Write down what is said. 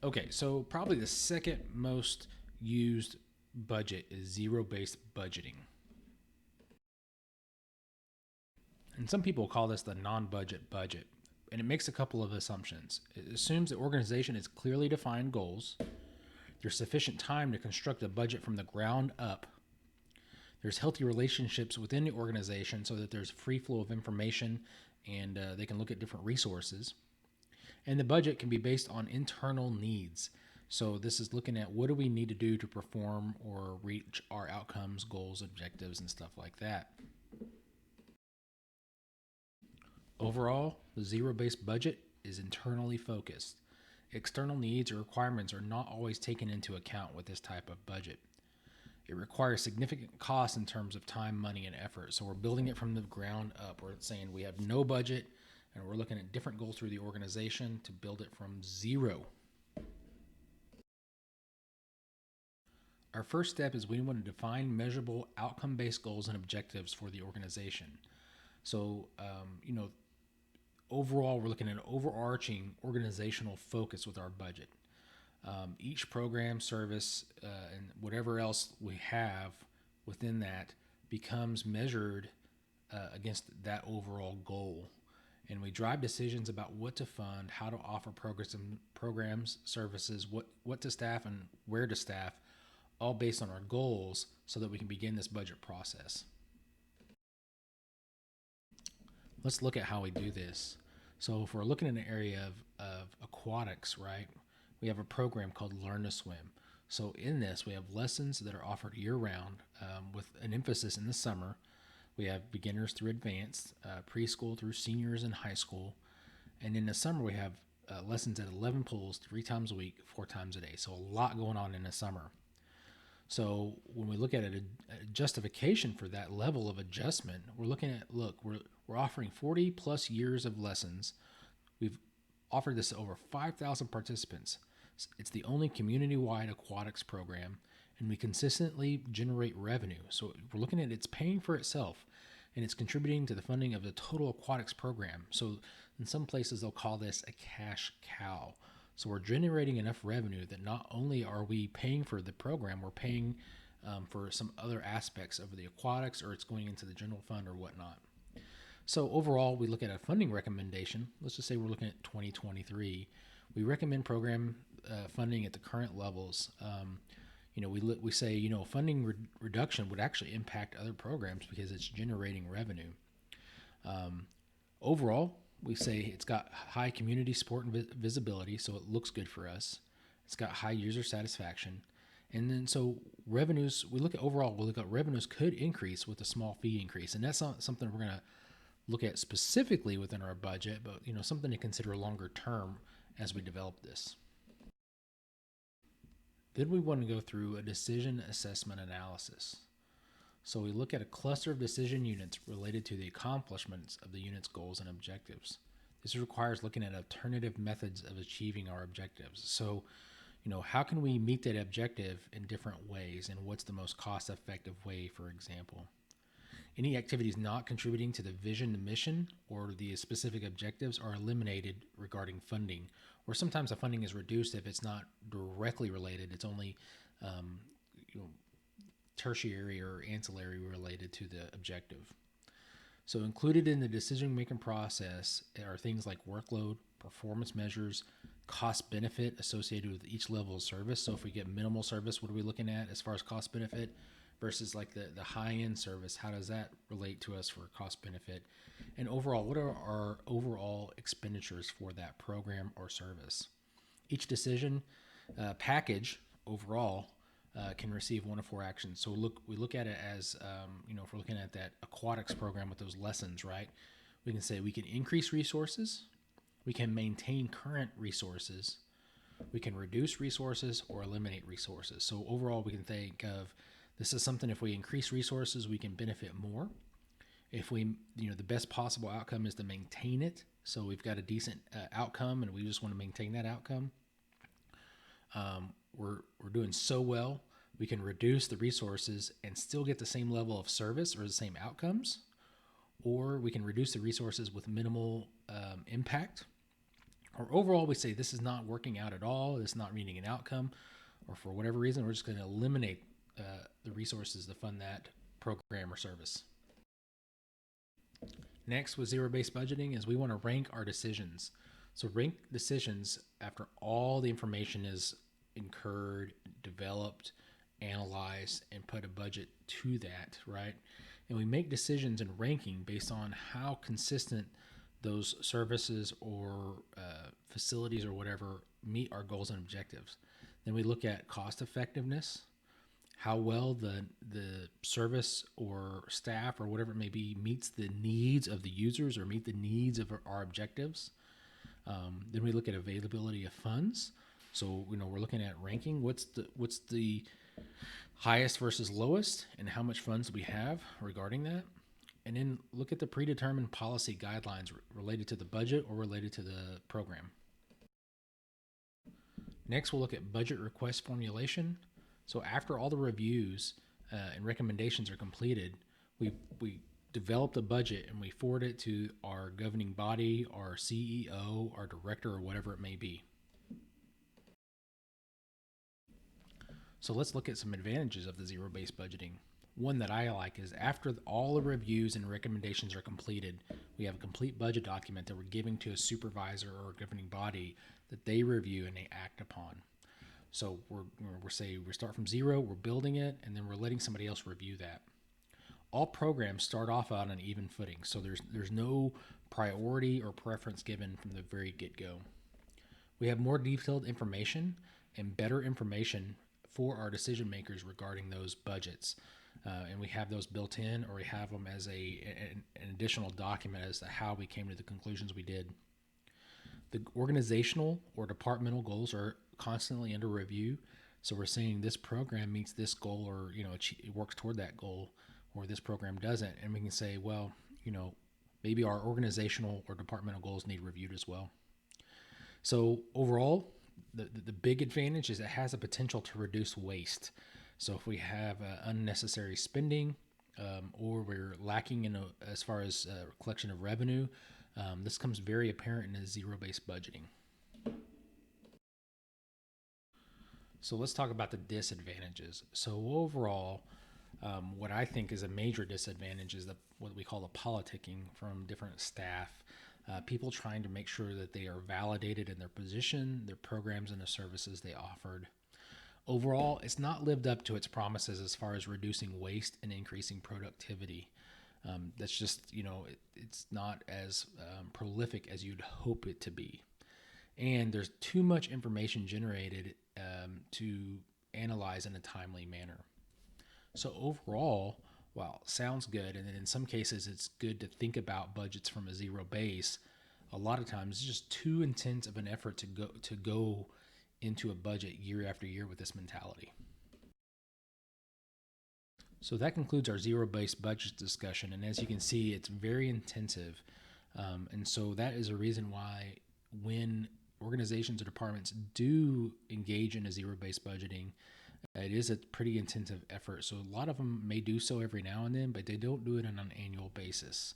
Okay, so probably the second most used budget is zero-based budgeting. And some people call this the non-budget budget. And it makes a couple of assumptions. It assumes the organization has clearly defined goals. There's sufficient time to construct a budget from the ground up. There's healthy relationships within the organization so that there's free flow of information and they can look at different resources. And the budget can be based on internal needs. So this is looking at what do we need to do to perform or reach our outcomes, goals, objectives, and stuff like that. Overall, the zero-based budget is internally focused. External needs or requirements are not always taken into account with this type of budget. It requires significant costs in terms of time, money, and effort. So we're building it from the ground up. We're saying we have no budget and we're looking at different goals through the organization to build it from zero. Our first step is we want to define measurable outcome-based goals and objectives for the organization. So, overall, we're looking at an overarching organizational focus with our budget. Each program, service, and whatever else we have within that becomes measured against that overall goal. And we drive decisions about what to fund, how to offer programs, services, what to staff and where to staff, all based on our goals so that we can begin this budget process. Let's look at how we do this. So if we're looking in the area of aquatics, right, we have a program called Learn to Swim. So in this, we have lessons that are offered year-round with an emphasis in the summer. We have beginners through advanced, preschool through seniors in high school. And in the summer, we have lessons at 11 pools 3 times a week, 4 times a day. So a lot going on in the summer. So when we look at a justification for that level of adjustment, we're looking at, we're offering 40 plus years of lessons. We've offered this to over 5,000 participants. It's the only community-wide aquatics program, and we consistently generate revenue. So we're looking at it's paying for itself, and it's contributing to the funding of the total aquatics program. So in some places, they'll call this a cash cow. So we're generating enough revenue that not only are we paying for the program, we're paying for some other aspects of the aquatics, or it's going into the general fund or whatnot. So overall, we look at a funding recommendation. Let's just say we're looking at 2023. We recommend program funding at the current levels. We say, funding reduction would actually impact other programs because it's generating revenue. Overall, we say it's got high community support and visibility, so it looks good for us. It's got high user satisfaction. And then so revenues, we look at revenues could increase with a small fee increase. And that's not something we're going to look at specifically within our budget, but something to consider longer term as we develop this. Then we want to go through a decision assessment analysis. So we look at a cluster of decision units related to the accomplishments of the unit's goals and objectives. This requires looking at alternative methods of achieving our objectives. So, how can we meet that objective in different ways, and what's the most cost-effective way, for example? Any activities not contributing to the vision and mission or the specific objectives are eliminated regarding funding, or sometimes the funding is reduced if it's not directly related. It's only tertiary or ancillary related to the objective. So included in the decision-making process are things like workload, performance measures, cost benefit associated with each level of service. So if we get minimal service, what are we looking at as far as cost benefit versus like the high-end service? How does that relate to us for cost benefit? And overall, what are our overall expenditures for that program or service? Each decision package overall can receive 1 of 4 actions. So we look at it as, if we're looking at that aquatics program with those lessons, right? We can say we can increase resources, we can maintain current resources, we can reduce resources or eliminate resources. So overall, we can think of this is something, if we increase resources, we can benefit more. If we, the best possible outcome is to maintain it. So we've got a decent outcome and we just want to maintain that outcome. We're doing so well, we can reduce the resources and still get the same level of service or the same outcomes, or we can reduce the resources with minimal impact, Or overall, we say this is not working out at all, this is not meeting an outcome, or for whatever reason, we're just going to eliminate the resources to fund that program or service. Next, with zero-based budgeting, is we want to rank our decisions. So rank decisions after all the information is incurred, developed, analyzed, and put a budget to that, right? And we make decisions in ranking based on how consistent those services or facilities or whatever meet our goals and objectives. Then we look at cost effectiveness, how well the service or staff or whatever it may be meets the needs of the users or meet the needs of our objectives. Then we look at availability of funds. So we're looking at ranking. What's the highest versus lowest, and how much funds we have regarding that. And then look at the predetermined policy guidelines related to the budget or related to the program. Next, we'll look at budget request formulation. So after all the reviews and recommendations are completed, we develop the budget and we forward it to our governing body, our CEO, our director, or whatever it may be. So let's look at some advantages of the zero-based budgeting. One that I like is after all the reviews and recommendations are completed, we have a complete budget document that we're giving to a supervisor or a governing body that they review and they act upon. So we start from zero, we're building it, and then we're letting somebody else review that. All programs start off on an even footing, so there's no priority or preference given from the very get-go. We have more detailed information and better information for our decision makers regarding those budgets. And we have those built in, or we have them as an additional document as to how we came to the conclusions we did. The organizational or departmental goals are constantly under review. So we're saying this program meets this goal, or it works toward that goal, or this program doesn't. And we can say, well, maybe our organizational or departmental goals need reviewed as well. So overall, the big advantage is it has a potential to reduce waste. So if we have unnecessary spending or we're lacking as far as collection of revenue, this comes very apparent in a zero-based budgeting. So let's talk about the disadvantages. So overall, what I think is a major disadvantage is what we call the politicking from different staff. People trying to make sure that they are validated in their position, their programs, and the services they offered. Overall, it's not lived up to its promises as far as reducing waste and increasing productivity. That's just, it's not as prolific as you'd hope it to be. And there's too much information generated to analyze in a timely manner. So overall, while it sounds good, and then in some cases it's good to think about budgets from a zero base, a lot of times it's just too intense of an effort to go into a budget year after year with this mentality. So that concludes our zero-based budget discussion, and as you can see, it's very intensive, and so that is a reason why when organizations or departments do engage in a zero-based budgeting, it is a pretty intensive effort. So a lot of them may do so every now and then, but they don't do it on an annual basis.